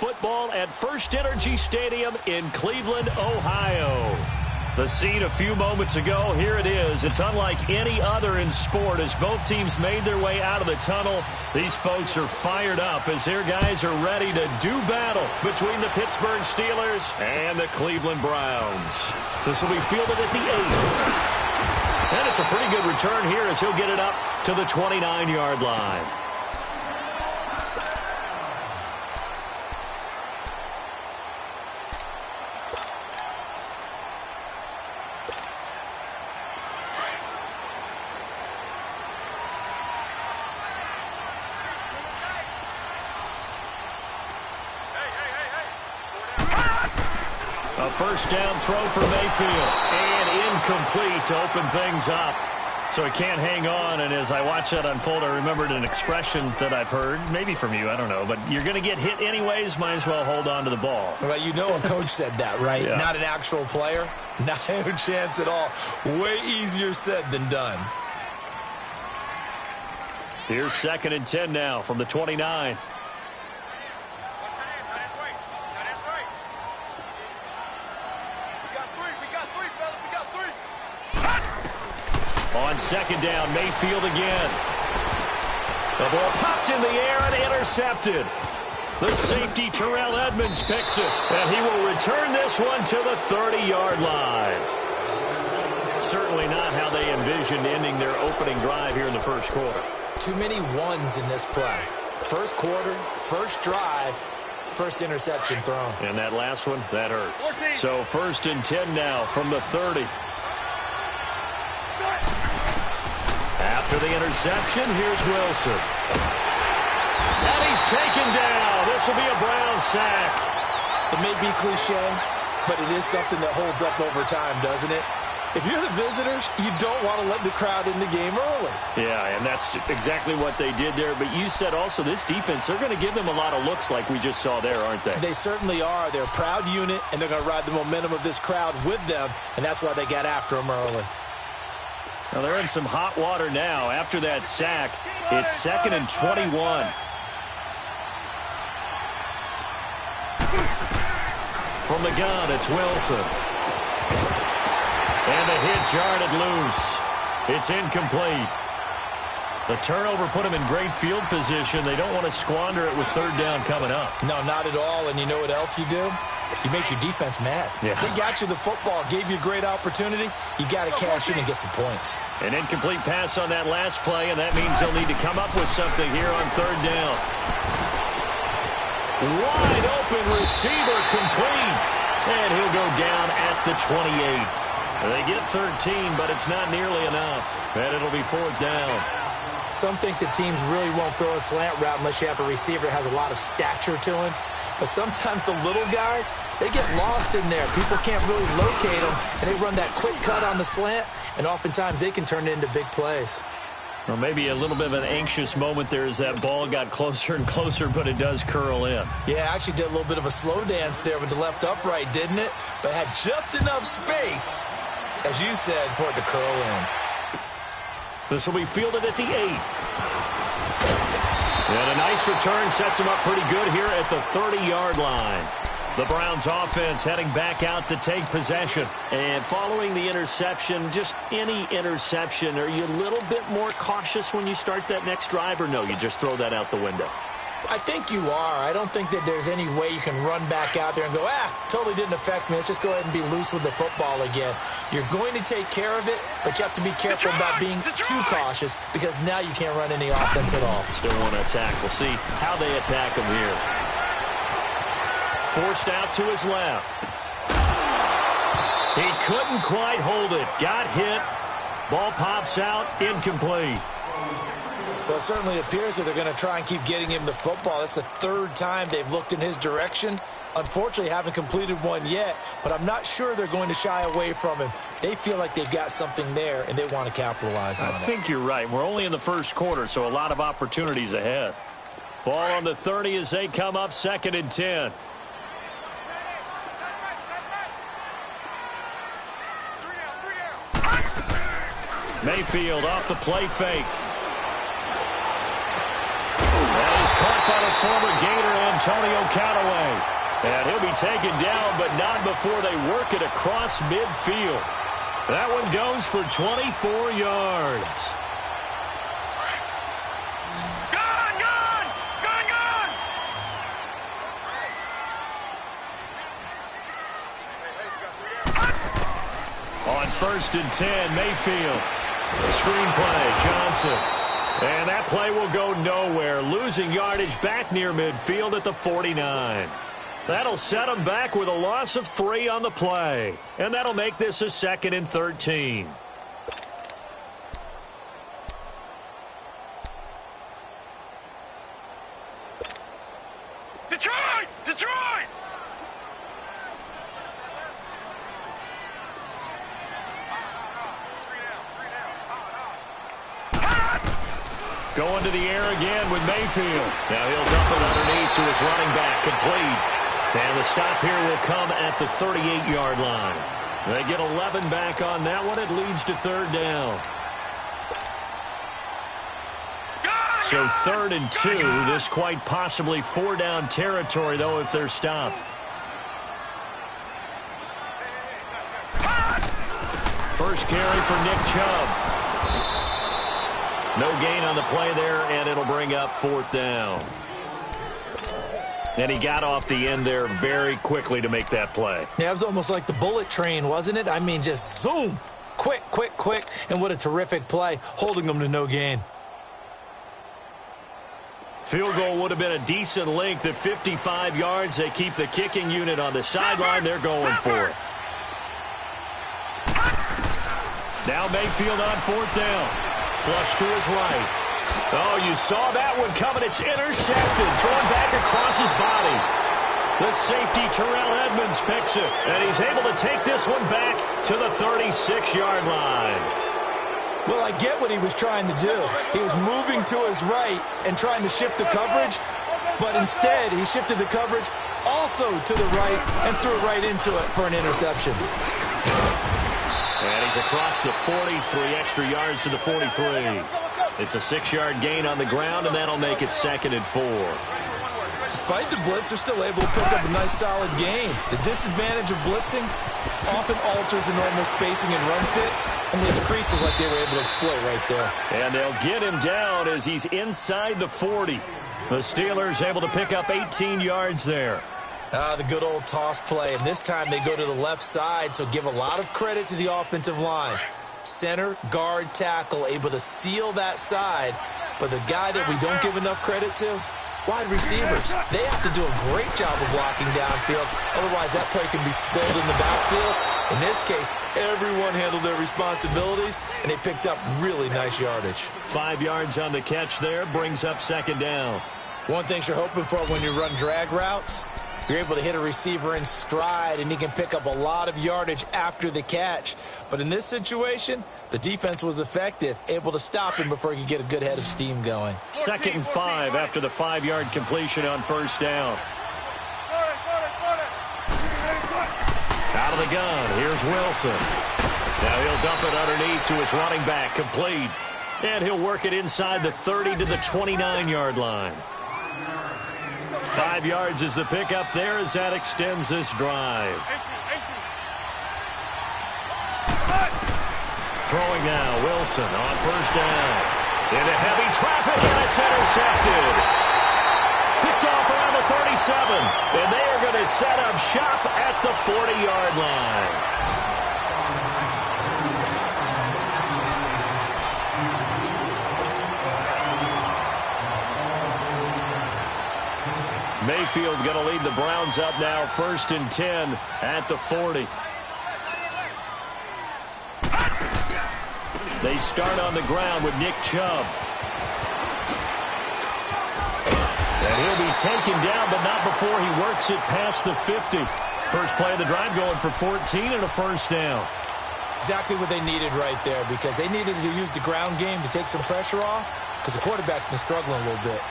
football at First Energy Stadium in Cleveland, Ohio. The scene a few moments ago, here it is. It's unlike any other in sport as both teams made their way out of the tunnel. These folks are fired up as their guys are ready to do battle between the Pittsburgh Steelers and the Cleveland Browns. This will be fielded at the 8. And it's a pretty good return here as he'll get it up to the 29-yard line. A first down throw for Mayfield, and incomplete to open things up. So he can't hang on, and as I watch that unfold, I remembered an expression that I've heard, maybe from you, I don't know, but you're going to get hit anyways, might as well hold on to the ball. Well, you know a coach said that, right? Yeah. Not an actual player. Not a chance at all. Way easier said than done. Here's 2nd and 10 now from the 29. On 2nd down, Mayfield again. The ball popped in the air and intercepted. The safety, Terrell Edmonds, picks it, and he will return this one to the 30-yard line. Certainly not how they envisioned ending their opening drive here in the first quarter. Too many ones in this play. First quarter, first drive, first interception thrown. And that last one, that hurts. 14. So 1st and 10 now from the 30. After the interception, here's Wilson. And he's taken down. This will be a Brown sack. It may be cliche, but it is something that holds up over time, doesn't it? If you're the visitors, you don't want to let the crowd in the game early. Yeah, and that's exactly what they did there. But you said also this defense, they're going to give them a lot of looks like we just saw there, aren't they? They certainly are. They're a proud unit, and they're going to ride the momentum of this crowd with them, and that's why they got after them early. Well, they're in some hot water now. After that sack, it's 2nd and 21. From the gun, it's Wilson. And the hit jarred it loose. It's incomplete. The turnover put him in great field position. They don't want to squander it with 3rd down coming up. No, not at all. And you know what else you do? You make your defense mad. Yeah. They got you the football, gave you a great opportunity. You got to cash in and get some points. An incomplete pass on that last play, and that means they'll need to come up with something here on 3rd down. Wide open receiver complete. And he'll go down at the 28. They get 13, but it's not nearly enough. And it'll be 4th down. Some think that teams really won't throw a slant route unless you have a receiver that has a lot of stature to him. But sometimes the little guys, they get lost in there. People can't really locate them, and they run that quick cut on the slant, and oftentimes they can turn it into big plays. Well, maybe a little bit of an anxious moment there as that ball got closer and closer, but it does curl in. Yeah, actually did a little bit of a slow dance there with the left upright, didn't it? But had just enough space, as you said, for it to curl in. This will be fielded at the 8. And a nice return sets him up pretty good here at the 30-yard line. The Browns offense heading back out to take possession. And following the interception, just any interception, are you a little bit more cautious when you start that next drive, or no, you just throw that out the window? I think you are. I don't think that there's any way you can run back out there and go, totally didn't affect me. Let's just go ahead and be loose with the football again. You're going to take care of it, but you have to be careful about being too cautious because now you can't run any offense at all. Still want to attack. We'll see how they attack him here. Forced out to his left. He couldn't quite hold it. Got hit. Ball pops out. Incomplete. Well, it certainly appears that they're going to try and keep getting him the football. That's the 3rd time they've looked in his direction. Unfortunately, haven't completed one yet, but I'm not sure they're going to shy away from him. They feel like they've got something there, and they want to capitalize on it. I think you're right. We're only in the first quarter, so a lot of opportunities ahead. Ball on the 30 as they come up 2nd and 10. Mayfield off the play fake. That is caught by the former Gator Antonio Callaway. And he'll be taken down, but not before they work it across midfield. That one goes for 24 yards. On 1st and 10, Mayfield. Screenplay, Johnson. And that play will go nowhere, losing yardage back near midfield at the 49. That'll set them back with a loss of 3 on the play. And that'll make this a 2nd and 13. Detroit! Detroit! Going to the air again with Mayfield. Now he'll dump it underneath to his running back, complete. And the stop here will come at the 38-yard line. They get 11 back on that one. It leads to 3rd down. So 3rd and 2. This quite possibly 4-down territory, though, if they're stopped. First carry for Nick Chubb. No gain on the play there, and it'll bring up 4th down. And he got off the end there very quickly to make that play. Yeah, it was almost like the bullet train, wasn't it? I mean, just zoom. Quick, quick, quick. And what a terrific play, holding them to no gain. Field goal would have been a decent length at 55 yards. They keep the kicking unit on the sideline. They're going for it. Now Mayfield on 4th down. Flush to his right. Oh, you saw that one coming. It's intercepted. Thrown back across his body. The safety, Terrell Edmonds, picks it. And he's able to take this one back to the 36-yard line. Well, I get what he was trying to do. He was moving to his right and trying to shift the coverage. But instead, he shifted the coverage also to the right and threw it right into it for an interception. And he's across the 40, 3 extra yards to the 43. It's a 6-yard gain on the ground, and that'll make it 2nd and 4. Despite the blitz, they're still able to pick up a nice, solid gain. The disadvantage of blitzing often alters the normal spacing and run fits, and leaves creases like they were able to exploit right there. And they'll get him down as he's inside the 40. The Steelers able to pick up 18 yards there. The good old toss play, and this time they go to the left side, so give a lot of credit to the offensive line. Center, guard, tackle, able to seal that side. But the guy that we don't give enough credit to, wide receivers. They have to do a great job of blocking downfield. Otherwise, that play can be spilled in the backfield. In this case, everyone handled their responsibilities, and they picked up really nice yardage. 5 yards on the catch there, brings up 2nd down. One thing you're hoping for when you run drag routes, you're able to hit a receiver in stride, and he can pick up a lot of yardage after the catch. But in this situation, the defense was effective, able to stop him before he could get a good head of steam going. 2nd and 5 after the 5-yard completion on 1st down. Out of the gun, here's Wilson. Now he'll dump it underneath to his running back, complete. And he'll work it inside the 30 to the 29-yard line. 5 yards is the pickup there as that extends this drive. Throwing now, Wilson on 1st down. Into heavy traffic, and it's intercepted. Picked off around the 37, and they are going to set up shop at the 40-yard line. Mayfield going to lead the Browns up now, 1st and 10 at the 40. They start on the ground with Nick Chubb. And he'll be taken down, but not before he works it past the 50. First play of the drive going for 14 and a 1st down. Exactly what they needed right there, because they needed to use the ground game to take some pressure off, because the quarterback's been struggling a little bit.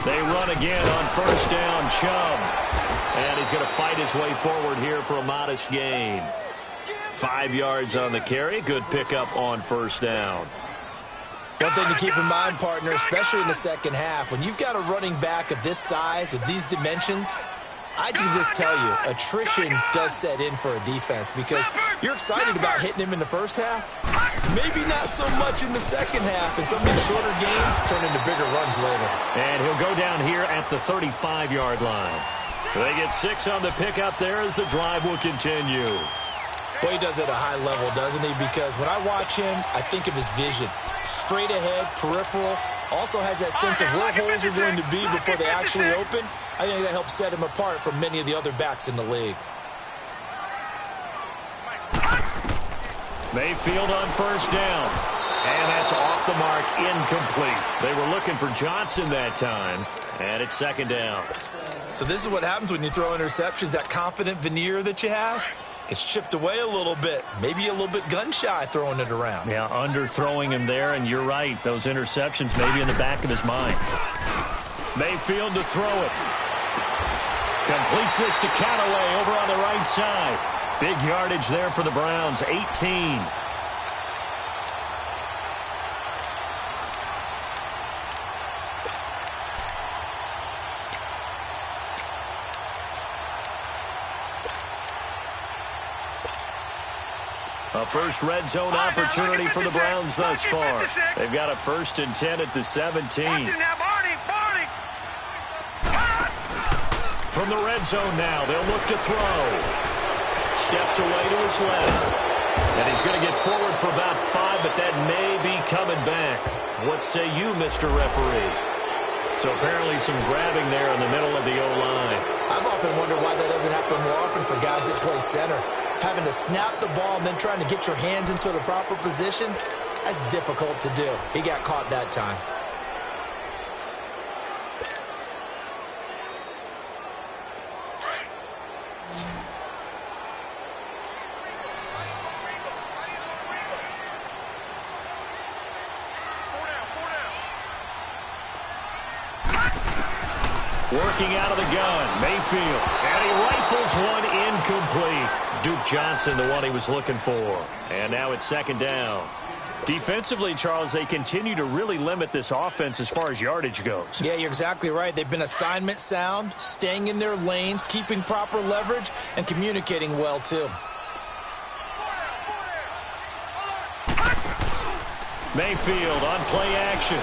They run again on 1st down, Chubb. And he's going to fight his way forward here for a modest gain. 5 yards on the carry. Good pickup on first down. One thing to keep in mind, partner, especially in the second half, when you've got a running back of this size, of these dimensions, I can just tell you, attrition does set in for a defense because you're excited about hitting him in the first half. Maybe not so much in the second half, and some of these shorter gains turn into bigger runs later. And he'll go down here at the 35-yard line. They get 6 on the pickup there as the drive will continue. Well, he does it at a high level, doesn't he? Because when I watch him, I think of his vision. Straight ahead, peripheral, also has that sense of where holes are going to be before they actually open. I think that helps set him apart from many of the other backs in the league. Mayfield on first down. And that's off the mark, incomplete. They were looking for Johnson that time, and it's second down. So this is what happens when you throw interceptions. That confident veneer that you have gets chipped away a little bit. Maybe a little bit gun-shy throwing it around. Yeah, underthrowing him there, and you're right. Those interceptions may be in the back of his mind. Mayfield to throw it. Completes this to Callaway over on the right side. Big yardage there for the Browns, 18. A first red zone opportunity for the Browns thus far. They've got a 1st and 10 at the 17. From the red zone now, they'll look to throw. Steps away to his left. And he's going to get forward for about 5, but that may be coming back. What say you, Mr. Referee? So apparently some grabbing there in the middle of the O-line. I've often wondered why that doesn't happen more often for guys that play center. Having to snap the ball and then trying to get your hands into the proper position, that's difficult to do. He got caught that time. Working out of the gun, Mayfield, and he rifles one incomplete. Duke Johnson, the one he was looking for. And now it's second down. Defensively, Charles, they continue to really limit this offense as far as yardage goes. Yeah, you're exactly right. They've been assignment sound, staying in their lanes, keeping proper leverage, and communicating well, too. Mayfield on play action.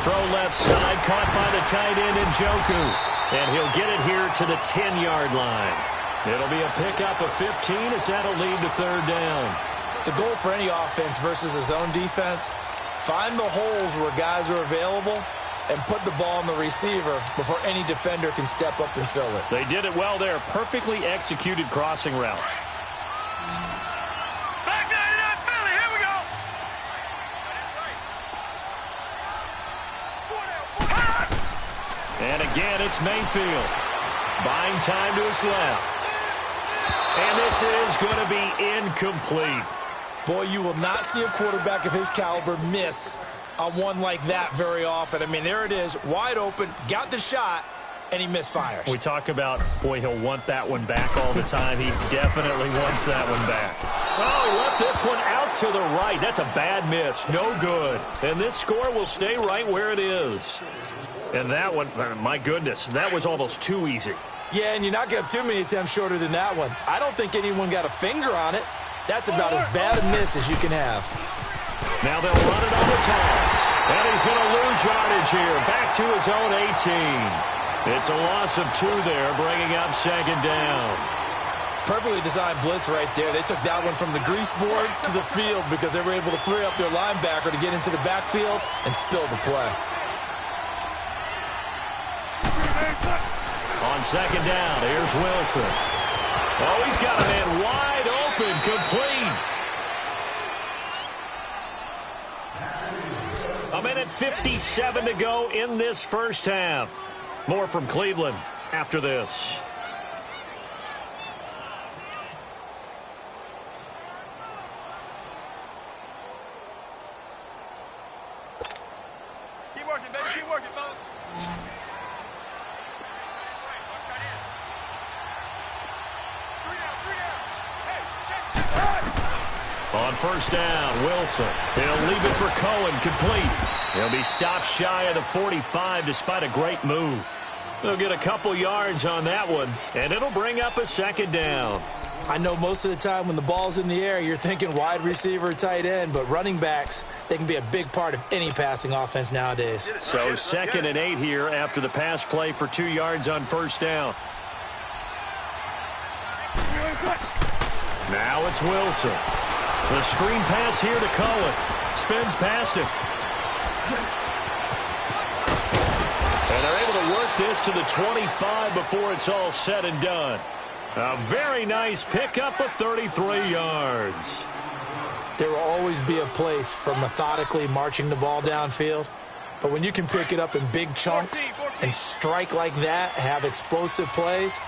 Throw left side, caught by the tight end Njoku. And he'll get it here to the 10-yard line. It'll be a pickup of 15 as that'll lead to third down. The goal for any offense versus a zone defense, find the holes where guys are available and put the ball on the receiver before any defender can step up and fill it. They did it well there. Perfectly executed crossing route. And again, it's Mayfield. Buying time to his left. And this is going to be incomplete. Boy, you will not see a quarterback of his caliber miss on one like that very often. I mean, there it is, wide open, got the shot, and he misfires. We talk about, boy, he'll want that one back all the time. He definitely wants that one back. Oh, he left this one out to the right. That's a bad miss. No good. And this score will stay right where it is. And that one, my goodness, that was almost too easy. Yeah, and you're not going to have too many attempts shorter than that one. I don't think anyone got a finger on it. That's about as bad a miss as you can have. Now they'll run it on the toss. And he's going to lose yardage here. Back to his own 18. It's a loss of 2 there, bringing up second down. Perfectly designed blitz right there. They took that one from the grease board to the field because they were able to free up their linebacker to get into the backfield and spill the play. On second down, here's Wilson. Oh, he's got a man wide open, complete. A minute 57 to go in this first half. More from Cleveland after this. Keep working, baby. Keep working, fellas. Three down. Hey, check. On first down, Wilson. He'll leave it for Cohen, complete. He'll be stopped shy of the 45 despite a great move. They'll get a couple yards on that one, and it'll bring up a second down. I know most of the time when the ball's in the air, you're thinking wide receiver, tight end, but running backs, they can be a big part of any passing offense nowadays. So 2nd and 8 here after the pass play for 2 yards on first down. Now it's Wilson. The screen pass here to Cohen. Spins past him. And they're able to work this to the 25 before it's all said and done. A very nice pickup of 33 yards. There will always be a place for methodically marching the ball downfield. But when you can pick it up in big chunks and strike like that, have explosive plays,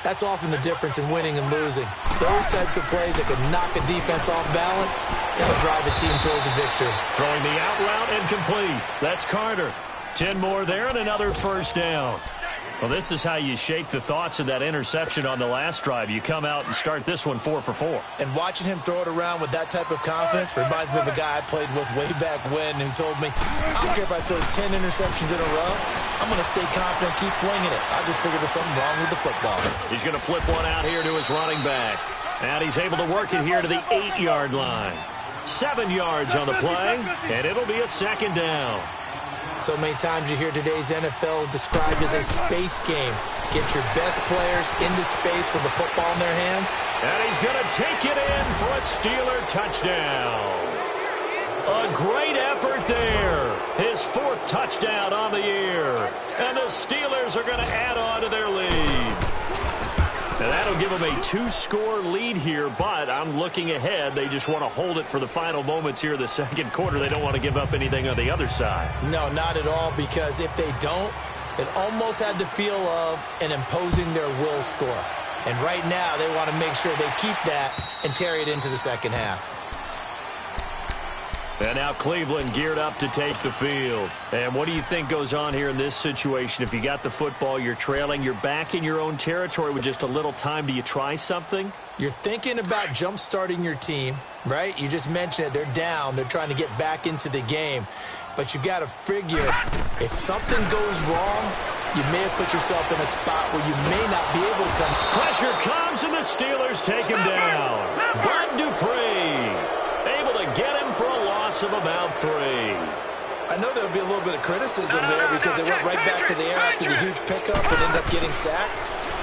that's often the difference in winning and losing. Those types of plays that can knock a defense off balance, that'll drive a team towards a victory. Throwing the out route and complete. That's Carter. 10 more there and another first down. Well, this is how you shake the thoughts of that interception on the last drive. You come out and start this one 4 for 4. And watching him throw it around with that type of confidence reminds me of a guy I played with way back when who told me, I don't care if I throw 10 interceptions in a row. I'm going to stay confident, keep flinging it. I just figured there's something wrong with the football. He's going to flip one out here to his running back. And he's able to work it here to the 8-yard line. 7 yards on the play, and it'll be a second down. So many times you hear today's NFL described as a space game. Get your best players into space with the football in their hands. And he's going to take it in for a Steeler touchdown. A great effort there. His 4th touchdown on the year. And the Steelers are going to add on to their lead. And that'll give them a 2-score lead here, but I'm looking ahead. They just want to hold it for the final moments here of the second quarter. They don't want to give up anything on the other side. No, not at all, because if they don't, it almost had the feel of an imposing their will score. And right now, they want to make sure they keep that and carry it into the second half. And now Cleveland geared up to take the field. And what do you think goes on here in this situation? If you got the football, you're trailing, you're back in your own territory with just a little time. Do you try something? You're thinking about jump-starting your team, right? You just mentioned it. They're down. They're trying to get back into the game. But you got to figure if something goes wrong, you may have put yourself in a spot where you may not be able to come. Pressure comes, and the Steelers take him down. Bud Dupree able to get him for a loss of about 3. I know there'll be a little bit of criticism there because they went right back to the air after the huge pickup and ended up getting sacked.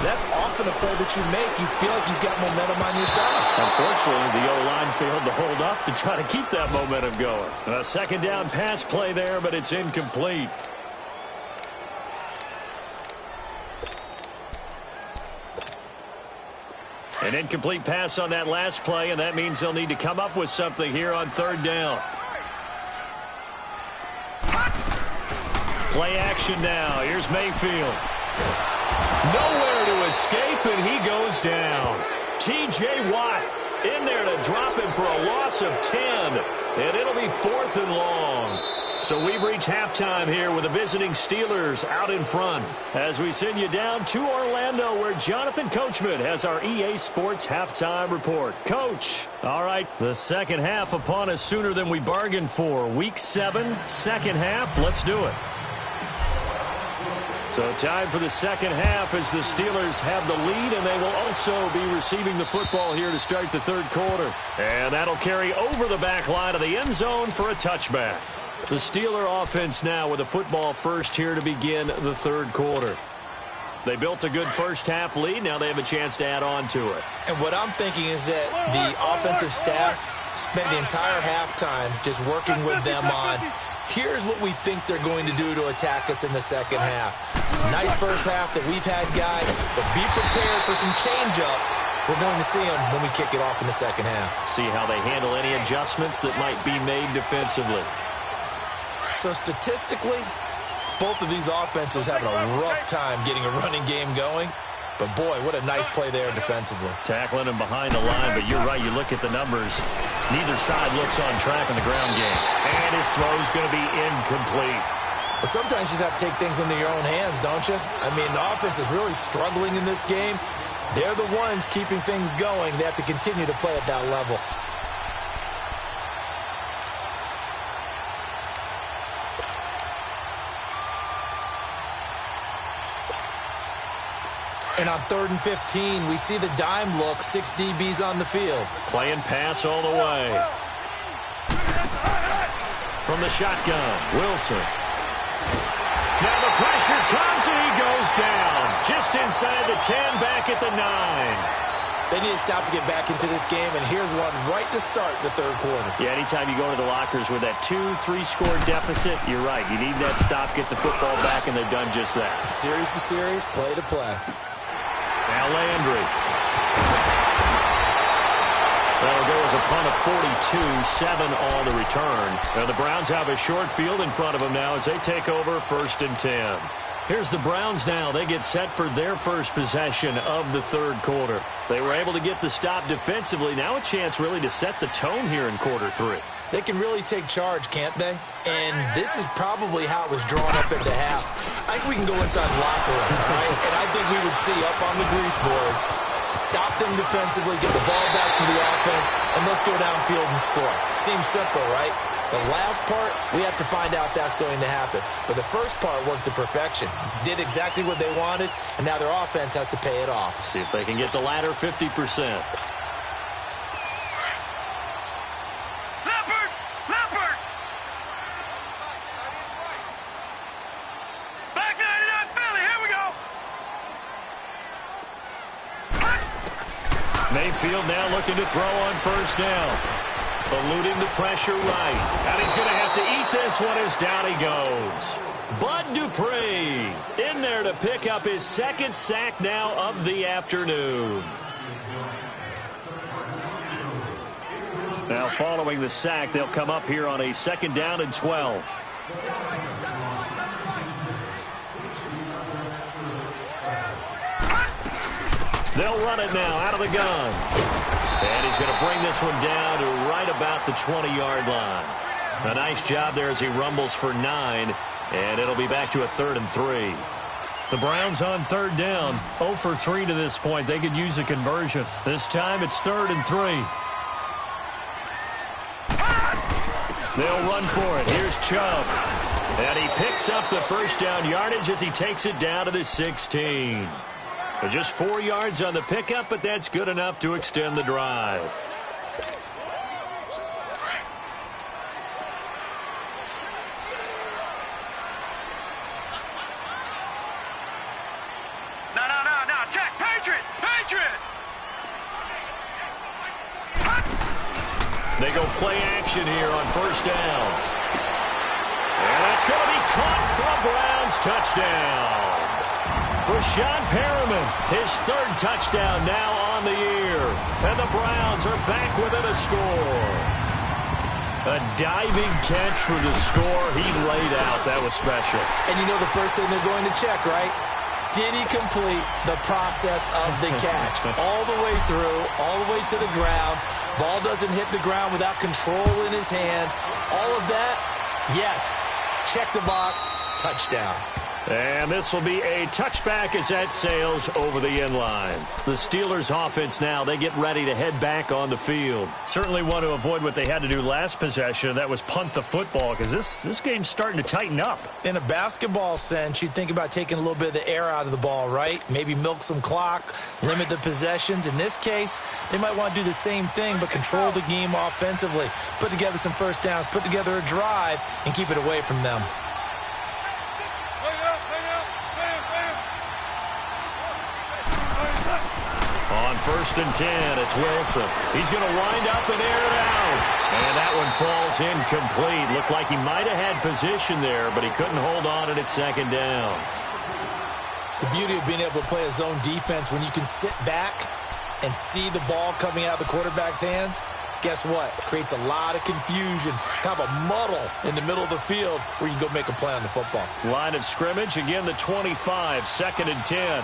That's often a play that you make. You feel like you've got momentum on your side. Unfortunately, the O-line failed to hold up to try to keep that momentum going. A second down pass play there, but it's incomplete. An incomplete pass on that last play, and that means they'll need to come up with something here on 3rd down. Play action now. Here's Mayfield. Nowhere to escape, and he goes down. T.J. Watt in there to drop him for a loss of 10, and it'll be 4th and long. So we've reached halftime here with the visiting Steelers out in front as we send you down to Orlando where Jonathan Coachman has our EA Sports halftime report. Coach, all right, the second half upon us sooner than we bargained for. Week 7, second half, let's do it. So time for the second half as the Steelers have the lead, and they will also be receiving the football here to start the third quarter. And that'll carry over the back line of the end zone for a touchback. The Steeler offense now with a football first here to begin the third quarter. They built a good first half lead. Now they have a chance to add on to it. And what I'm thinking is that the offensive staff spent the entire halftime just working with them on, here's what we think they're going to do to attack us in the second half. Nice first half that we've had, guys, but be prepared for some change-ups. We're going to see them when we kick it off in the second half. See how they handle any adjustments that might be made defensively. So statistically, both of these offenses having a rough time getting a running game going. But, boy, what a nice play there defensively. Tackling him behind the line, but you're right. You look at the numbers. Neither side looks on track in the ground game. And his throw's going to be incomplete. But sometimes you just have to take things into your own hands, don't you? I mean, the offense is really struggling in this game. They're the ones keeping things going. They have to continue to play at that level. And on 3rd and 15, we see the dime look, 6 DBs on the field. Playing pass all the way. From the shotgun, Wilson. Now the pressure comes and he goes down. Just inside the 10, back at the 9. They need to stop to get back into this game, and here's one right to start the 3rd quarter. Yeah, anytime you go to the lockers with that 2-3 score deficit, you're right. You need that stop, get the football back, and they've done just that. Series to series, play to play. Now Landry. That'll go as a punt of 42, 7 on the return. Now the Browns have a short field in front of them now as they take over 1st and 10. Here's the Browns now. They get set for their first possession of the 3rd quarter. They were able to get the stop defensively. Now a chance really to set the tone here in quarter 3. They can really take charge, can't they? And this is probably how it was drawn up at the half. I think we can go inside the locker room, all right? And I think we would see up on the grease boards, stop them defensively, get the ball back from the offense, and let's go downfield and score. Seems simple, right? The last part, we have to find out that's going to happen. But the first part worked to perfection. Did exactly what they wanted, and now their offense has to pay it off. See if they can get the latter 50%. Mayfield now looking to throw on 1st down. Eluding the pressure right. And he's going to have to eat this one as down he goes. Bud Dupree in there to pick up his 2nd sack now of the afternoon. Now following the sack, they'll come up here on a 2nd down and 12. They'll run it now out of the gun. And he's going to bring this one down to right about the 20-yard line. A nice job there as he rumbles for 9. And it'll be back to a 3rd and 3. The Browns on 3rd down. 0 for 3 to this point. They could use a conversion. This time it's 3rd and 3. They'll run for it. Here's Chubb. And he picks up the 1st down yardage as he takes it down to the 16. Just 4 yards on the pickup, but that's good enough to extend the drive. No, Jack, Patriot! They go play action here on 1st down. And that's going to be caught for a Browns touchdown. Rashawn Perriman, his 3rd touchdown now on the year. And the Browns are back within a score. A diving catch for the score he laid out. That was special. And you know the first thing they're going to check, right? Did he complete the process of the catch? All the way through, all the way to the ground. Ball doesn't hit the ground without control in his hands. All of that, yes. Check the box, touchdown. And this will be a touchback as that sails over the end line. The Steelers offense now, they get ready to head back on the field. Certainly want to avoid what they had to do last possession. That was punt the football because this game's starting to tighten up. In a basketball sense, you think about taking a little bit of the air out of the ball, right? Maybe milk some clock, limit the possessions. In this case, they might want to do the same thing but control the game offensively. Put together some 1st downs, put together a drive, and keep it away from them. On 1st and 10, it's Wilson. He's going to wind up and air it out. And that one falls incomplete. Looked like he might have had position there, but he couldn't hold on at 2nd down. The beauty of being able to play a zone defense when you can sit back and see the ball coming out of the quarterback's hands, guess what? It creates a lot of confusion, kind of a muddle in the middle of the field where you can go make a play on the football. Line of scrimmage, again the 25, 2nd and 10.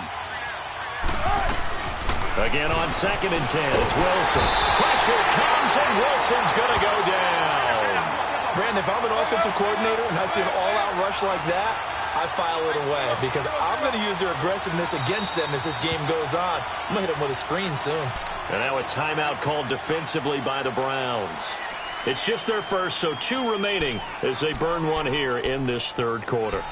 Again on 2nd and 10, it's Wilson. Pressure comes, and Wilson's going to go down. Brandon, if I'm an offensive coordinator and I see an all-out rush like that, I file it away because I'm going to use their aggressiveness against them as this game goes on. I'm going to hit them with a screen soon. And now a timeout called defensively by the Browns. It's just their first, so 2 remaining as they burn one here in this 3rd quarter.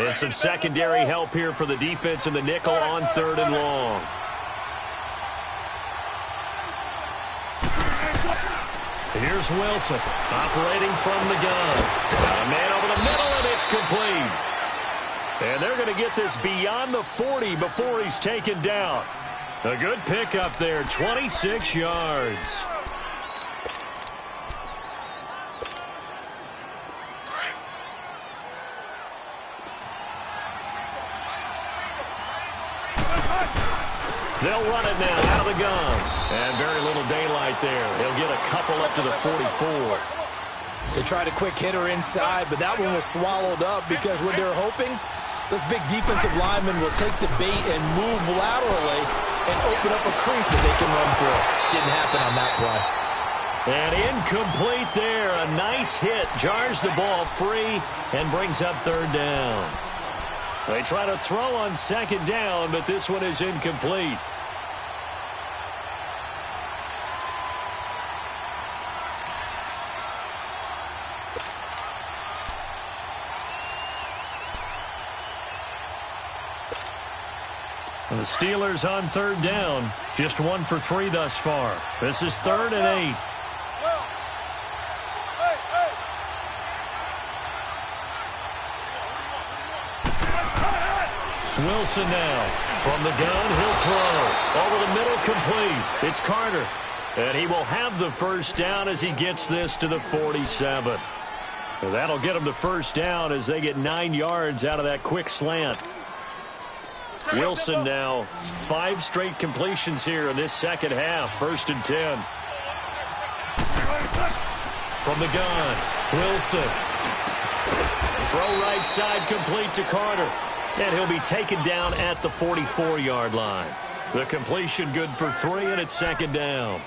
And some secondary help here for the defense in the nickel on 3rd and long. Here's Wilson operating from the gun. Got a man over the middle, and it's complete. And they're going to get this beyond the 40 before he's taken down. A good pickup there, 26 yards. They'll run it now out of the gun. And very little daylight there. He'll get a couple up to the 44. They tried a quick hitter inside, but that one was swallowed up because what they're hoping, those big defensive linemen will take the bait and move laterally and open up a crease that they can run through. Didn't happen on that play. And incomplete there. A nice hit. Jars the ball free and brings up 3rd down. They try to throw on 2nd down, but this one is incomplete. And the Steelers on 3rd down. Just 1 for 3 thus far. This is 3rd and 8. Wilson now. From the gun, he'll throw. Over the middle, complete. It's Carter. And he will have the 1st down as he gets this to the 47. And that'll get him the 1st down as they get 9 yards out of that quick slant. Wilson now, 5 straight completions here in this 2nd half. 1st and 10. From the gun, Wilson. Throw right side, complete to Carter. And he'll be taken down at the 44-yard line. The completion good for 3, and it's 2nd down.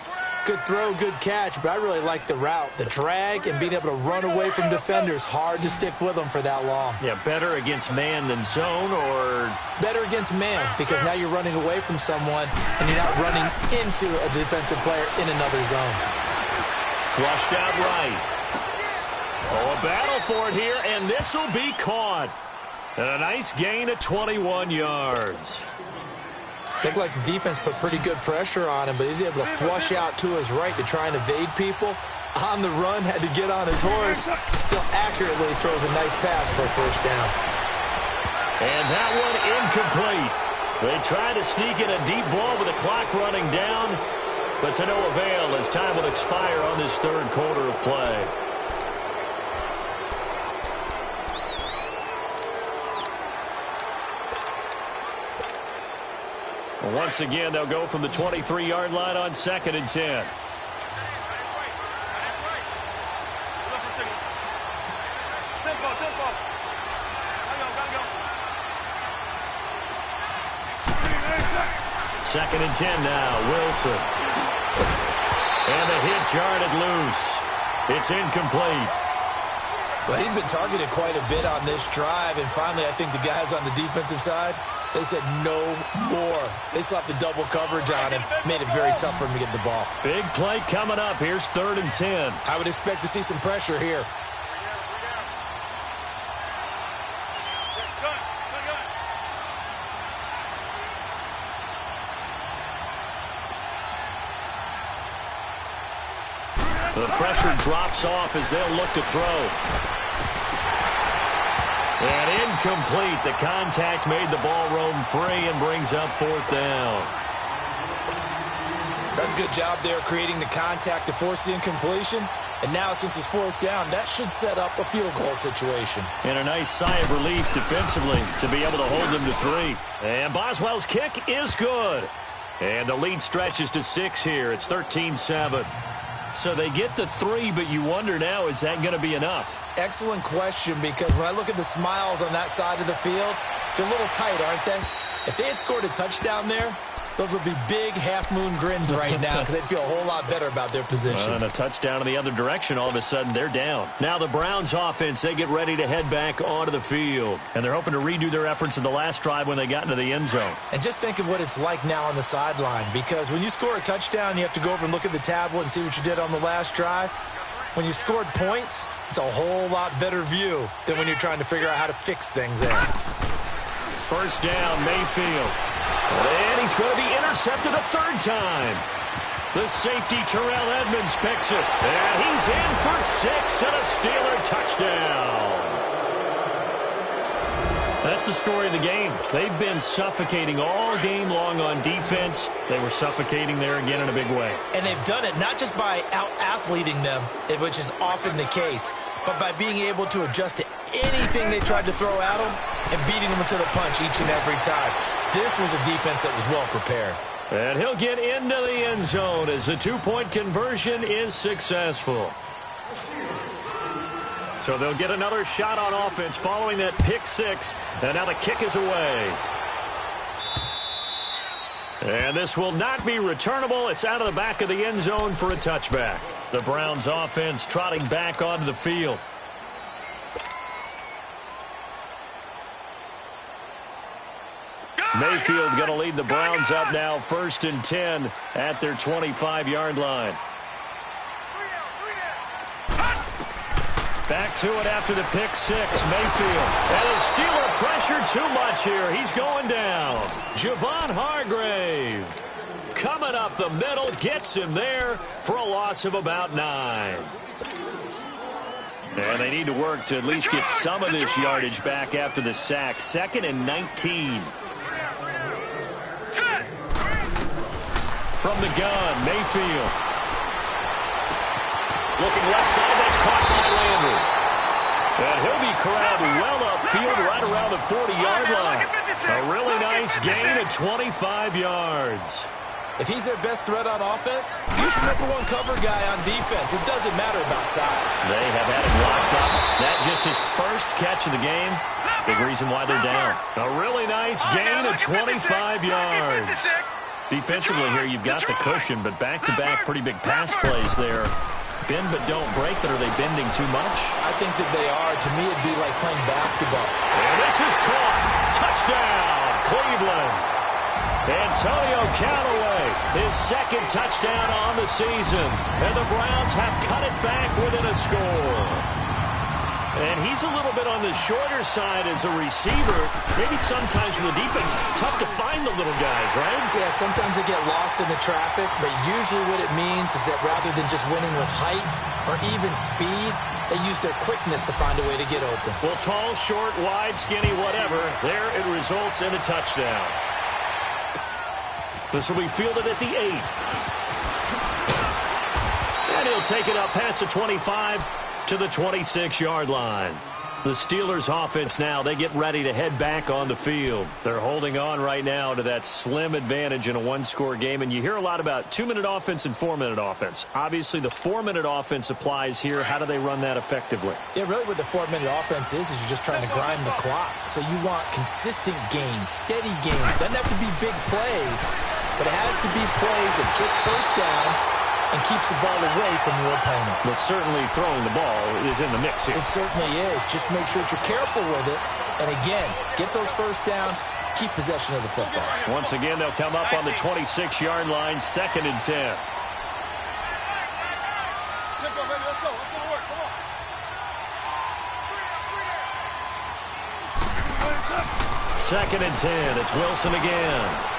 Good throw, good catch, but I really like the route. The drag and being able to run away from defenders, hard to stick with them for that long. Yeah, better against man than zone, or? Better against man, because now you're running away from someone and you're not running into a defensive player in another zone. Flushed out right. Oh, a battle for it here, and this will be caught. And a nice gain of 21 yards. Looked like the defense put pretty good pressure on him, but he's able to flush out to his right to try and evade people. On the run, had to get on his horse. Still accurately throws a nice pass for a 1st down. And that one incomplete. They try to sneak in a deep ball with the clock running down, but to no avail as time will expire on this 3rd quarter of play. Once again, they'll go from the 23-yard line on 2nd and 10. Second and 10 now, Wilson. And the hit jarred it loose. It's incomplete. Well, he'd been targeted quite a bit on this drive, and finally I think the guys on the defensive side, they said no more. They slapped the double coverage on him, made it very tough for him to get the ball. Big play coming up. Here's 3rd and 10. I would expect to see some pressure here. The pressure drops off as they'll look to throw. And incomplete. The contact made the ball roam free and brings up 4th down. That's a good job there creating the contact to force the incompletion. And now since it's 4th down, that should set up a field goal situation. And a nice sigh of relief defensively to be able to hold them to 3. And Boswell's kick is good. And the lead stretches to 6 here. It's 13-7. So they get the 3, but you wonder now, is that going to be enough? Excellent question, because when I look at the smiles on that side of the field, they're a little tight, aren't they? If they had scored a touchdown there, those would be big half-moon grins right now because they'd feel a whole lot better about their position. And a touchdown in the other direction, all of a sudden, they're down. Now the Browns offense, they get ready to head back onto the field. And they're hoping to redo their efforts in the last drive when they got into the end zone. And just think of what it's like now on the sideline, because when you score a touchdown, you have to go over and look at the tablet and see what you did on the last drive. When you scored points, It's a whole lot better view than when you're trying to figure out how to fix things there. First down, Mayfield. And he's going to be intercepted a third time. The safety, Terrell Edmonds, picks it. And he's in for 6 and a Steeler touchdown. That's the story of the game. They've been suffocating all game long on defense. They were suffocating there again in a big way. And they've done it not just by out-athleting them, which is often the case, but by being able to adjust to anything they tried to throw at them and beating them to the punch each and every time. This was a defense that was well prepared. And he'll get into the end zone as the 2-point conversion is successful. So they'll get another shot on offense following that pick 6. And now the kick is away. And this will not be returnable. It's out of the back of the end zone for a touchback. The Browns offense trotting back onto the field. Mayfield going to lead the Browns up now, 1st and 10 at their 25-yard line. Back to it after the pick 6. Mayfield. And his Steeler pressure too much here. He's going down. Javon Hargrave coming up the middle, gets him there for a loss of about 9. And they need to work to at least get some of this yardage back after the sack. 2nd and 19. From the gun, Mayfield. Looking left side, that's caught by Landry. And he'll be corralled well upfield right around the 40-yard line. A really nice gain of 25 yards. If he's their best threat on offense, use your #1 cover guy on defense. It doesn't matter about size. They have had him locked up. That just his first catch of the game. Big reason why they're down. A really nice gain of 25 yards. Defensively here, you've got the cushion, but back-to-back pretty big pass plays there. Bend but don't break, but are they bending too much? I think that they are. To me, it'd be like playing basketball. And this is caught. Touchdown, Cleveland. Antonio Callaway, his 2nd touchdown on the season. And the Browns have cut it back within a score. And he's a little bit on the shorter side as a receiver. Maybe sometimes for the defense, tough to find the little guys, right? Yeah, sometimes they get lost in the traffic, but usually what it means is that rather than just winning with height or even speed, they use their quickness to find a way to get open. Well, tall, short, wide, skinny, whatever, there it results in a touchdown. This will be fielded at the 8. And he'll take it up past the 25 to the 26-yard line. The Steelers offense now, they get ready to head back on the field. They're holding on right now to that slim advantage in a one-score game, and you hear a lot about 2-minute offense and 4-minute offense. Obviously, the 4-minute offense applies here. How do they run that effectively? Yeah, really what the 4-minute offense is you're just trying to grind the clock. So you want consistent gains, steady gains. Doesn't have to be big plays, but it has to be plays that gets first downs and keeps the ball away from your opponent. But certainly throwing the ball is in the mix here. It certainly is. Just make sure that you're careful with it. And again, get those first downs, keep possession of the football. Once again, they'll come up on the 26-yard line, 2nd and 10. Second and 10. It's Wilson again.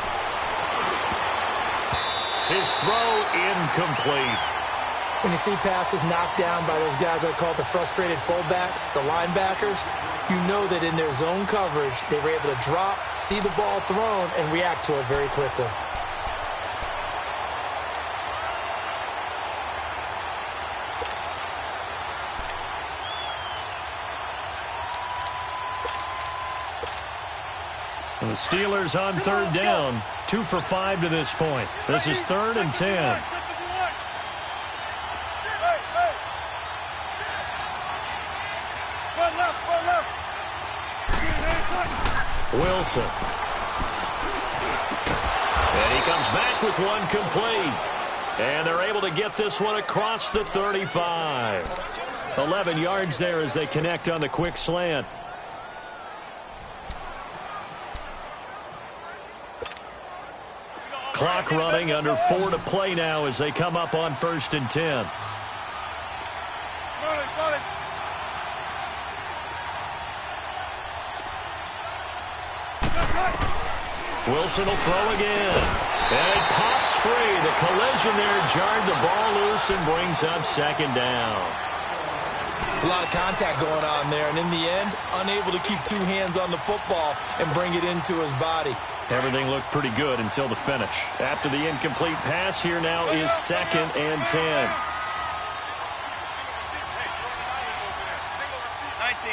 His throw incomplete. When you see passes knocked down by those guys I call the frustrated fullbacks, the linebackers, you know that in their zone coverage, they were able to drop, see the ball thrown, and react to it very quickly. And the Steelers on 3rd down, 2 for 5 to this point. This is 3rd and 10. Wilson. And he comes back with one complete. And they're able to get this one across the 35. 11 yards there as they connect on the quick slant. Clock running, under 4 to play now as they come up on 1st and 10. Wilson will throw again. And it pops free. The collision there jarred the ball loose and brings up second down. It's a lot of contact going on there, and in the end, unable to keep two hands on the football and bring it into his body. Everything looked pretty good until the finish. After the incomplete pass, here now is 2nd and 10. 19.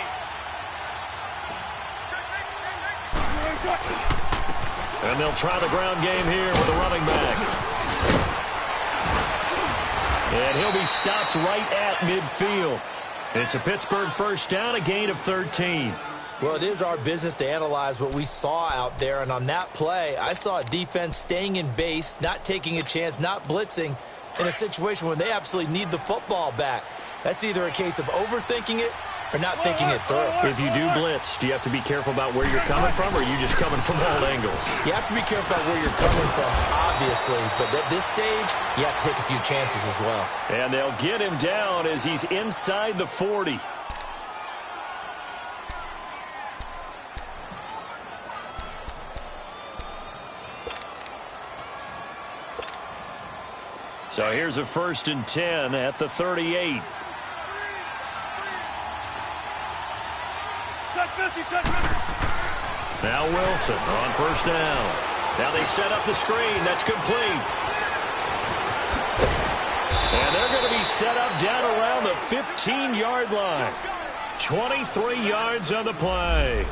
And they'll try the ground game here with the running back. And he'll be stopped right at midfield. It's a Pittsburgh first down, a gain of 13. Well, it is our business to analyze what we saw out there, and on that play, I saw a defense staying in base, not taking a chance, not blitzing, in a situation where they absolutely need the football back. That's either a case of overthinking it or not thinking it through. If you do blitz, do you have to be careful about where you're coming from, or are you just coming from all angles? You have to be careful about where you're coming from, obviously, but at this stage, you have to take a few chances as well. And they'll get him down as he's inside the 40. So here's a 1st and 10 at the 38. Now Wilson on 1st down. Now they set up the screen. That's complete. And they're going to be set up down around the 15-yard line. 23 yards on the play.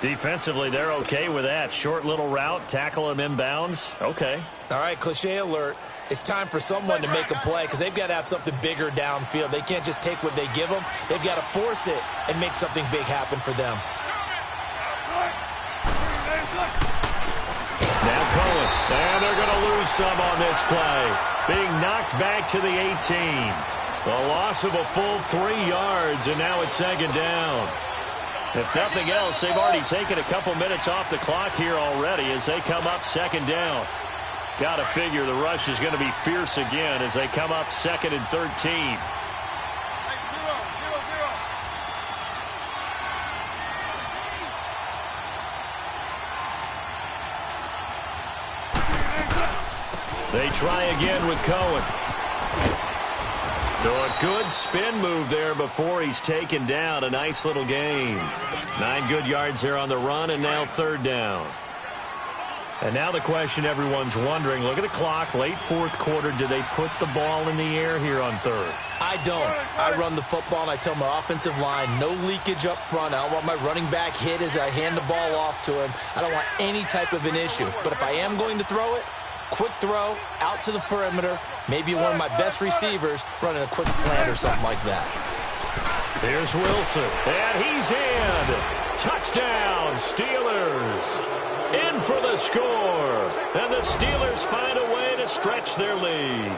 Defensively, they're okay with that. Short little route, tackle him inbounds. Okay. All right, cliche alert. It's time for someone to make a play because they've got to have something bigger downfield. They can't just take what they give them. They've got to force it and make something big happen for them. Now Cohen. And they're going to lose some on this play. Being knocked back to the 18. The loss of a full 3 yards, and now it's 2nd down. If nothing else, they've already taken a couple minutes off the clock here already as they come up 2nd down. Got to figure the rush is going to be fierce again as they come up 2nd and 13. They try again with Cohen. So a good spin move there before he's taken down. A nice little gain. 9 good yards there on the run, and now 3rd down. And now the question everyone's wondering, look at the clock, late 4th quarter, do they put the ball in the air here on 3rd? I don't. I run the football, and I tell my offensive line, no leakage up front. I don't want my running back hit as I hand the ball off to him. I don't want any type of an issue. But if I am going to throw it, quick throw, out to the perimeter, maybe one of my best receivers running a quick slant or something like that. Here's Wilson, and he's in. Touchdown, Steelers. In for the score. And the Steelers find a way to stretch their lead.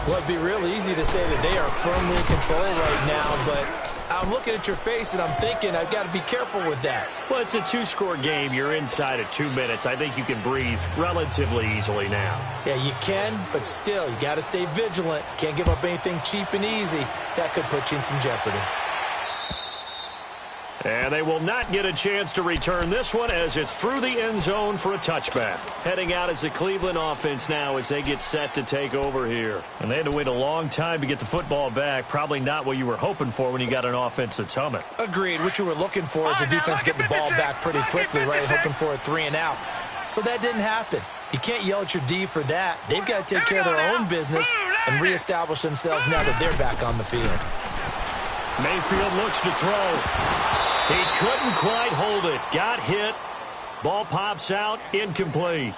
Well, it'd be real easy to say that they are firmly in control right now, but I'm looking at your face and I'm thinking I've got to be careful with that. Well, it's a 2-score game. You're inside at 2 minutes. I think you can breathe relatively easily now. Yeah, you can, but still, you got to stay vigilant. Can't give up anything cheap and easy. That could put you in some jeopardy. And they will not get a chance to return this one as it's through the end zone for a touchback. Heading out as the Cleveland offense now as they get set to take over here. And they had to wait a long time to get the football back. Probably not what you were hoping for when you got an offense that's humming. Agreed. What you were looking for is the defense get the ball back pretty quickly, right? Hoping for a 3 and out. So that didn't happen. You can't yell at your D for that. They've got to take care of their own business and reestablish themselves now that they're back on the field. Mayfield looks to throw. He couldn't quite hold it. Got hit. Ball pops out. Incomplete.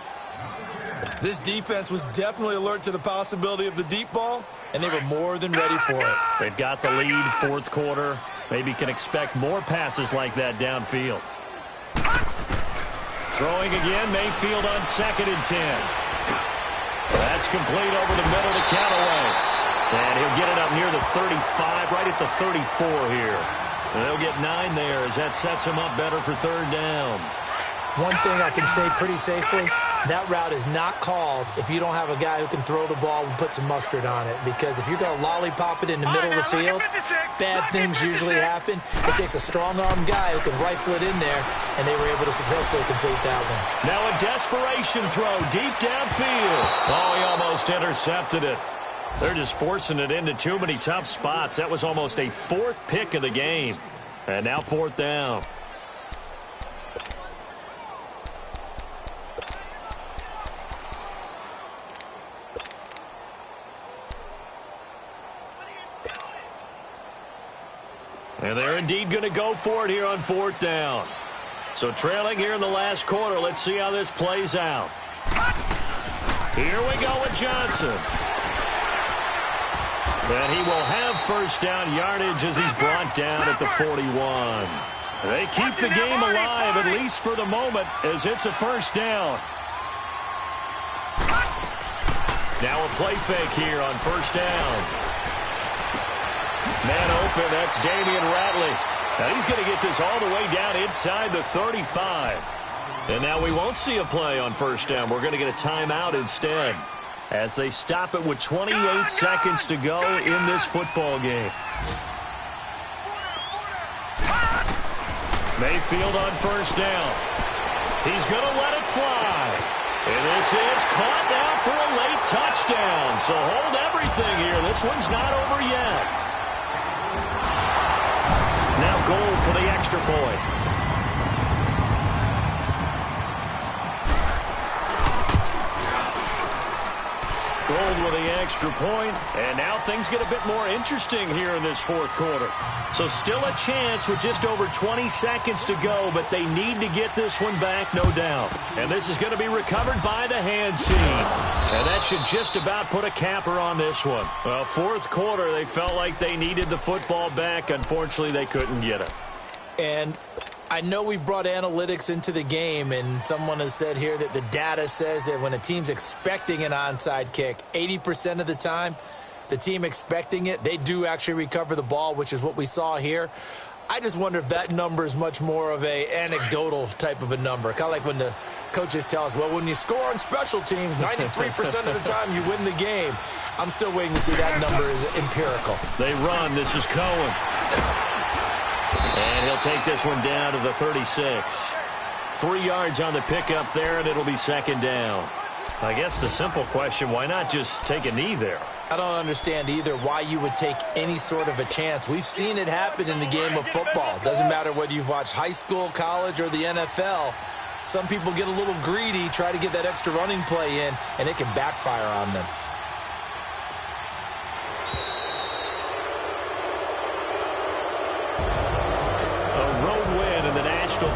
This defense was definitely alert to the possibility of the deep ball, and they were more than ready for it. They've got the lead, 4th quarter. Maybe can expect more passes like that downfield. Throwing again, Mayfield on 2nd and 10. That's complete over the middle to Callaway. And he'll get it up near the 35, right at the 34 here. And they'll get 9 there as that sets him up better for 3rd down. One thing I can say pretty safely, That route is not called if you don't have a guy who can throw the ball and put some mustard on it. Because if you're going to lollipop it in the middle of the field, bad things usually happen. It takes a strong-arm guy who can rifle it in there, and they were able to successfully complete that one. Now a desperation throw deep downfield. Oh, he almost intercepted it. They're just forcing it into too many tough spots. That was almost a fourth pick of the game. And now fourth down. And they're indeed going to go for it here on fourth down. So trailing here in the last quarter. Let's see how this plays out. Here we go with Johnson. And he will have first down yardage as he's brought down at the 41. They keep the game alive, at least for the moment, as it's a first down. Now a play fake here on first down. Man open, that's Damian Ratley. Now he's going to get this all the way down inside the 35. And now we won't see a play on first down. We're going to get a timeout instead as they stop it with 28 seconds to go in this football game. Mayfield on first down. He's going to let it fly. And this is caught now for a late touchdown. So hold everything here. This one's not over yet. Now goal for the extra point. Gold with the extra point, and now things get a bit more interesting here in this fourth quarter. So still a chance with just over 20 seconds to go, but they need to get this one back, no doubt. And this is going to be recovered by the hands team. And that should just about put a capper on this one. Well, fourth quarter, they felt like they needed the football back. Unfortunately, they couldn't get it. And I know we brought analytics into the game, and someone has said here that the data says that when a team's expecting an onside kick, 80% of the time, the team expecting it, they do actually recover the ball, which is what we saw here. I just wonder if that number is much more of a anecdotal type of a number. Kind of like when the coaches tell us, well, when you score on special teams, 93% of the time you win the game. I'm still waiting to see that number is empirical. They run. This is Cohen. And he'll take this one down to the 36. 3 yards on the pickup there, and it'll be second down. I guess the simple question, why not just take a knee there? I don't understand either why you would take any sort of a chance. We've seen it happen in the game of football. Doesn't matter whether you've watched high school, college, or the NFL. Some people get a little greedy, try to get that extra running play in, and it can backfire on them.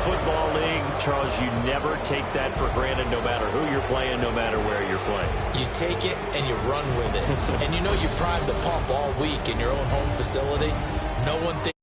Football League, Charles, you never take that for granted no matter who you're playing, no matter where you're playing. You take it and you run with it. And you know you primed the pump all week in your own home facility. No one thinks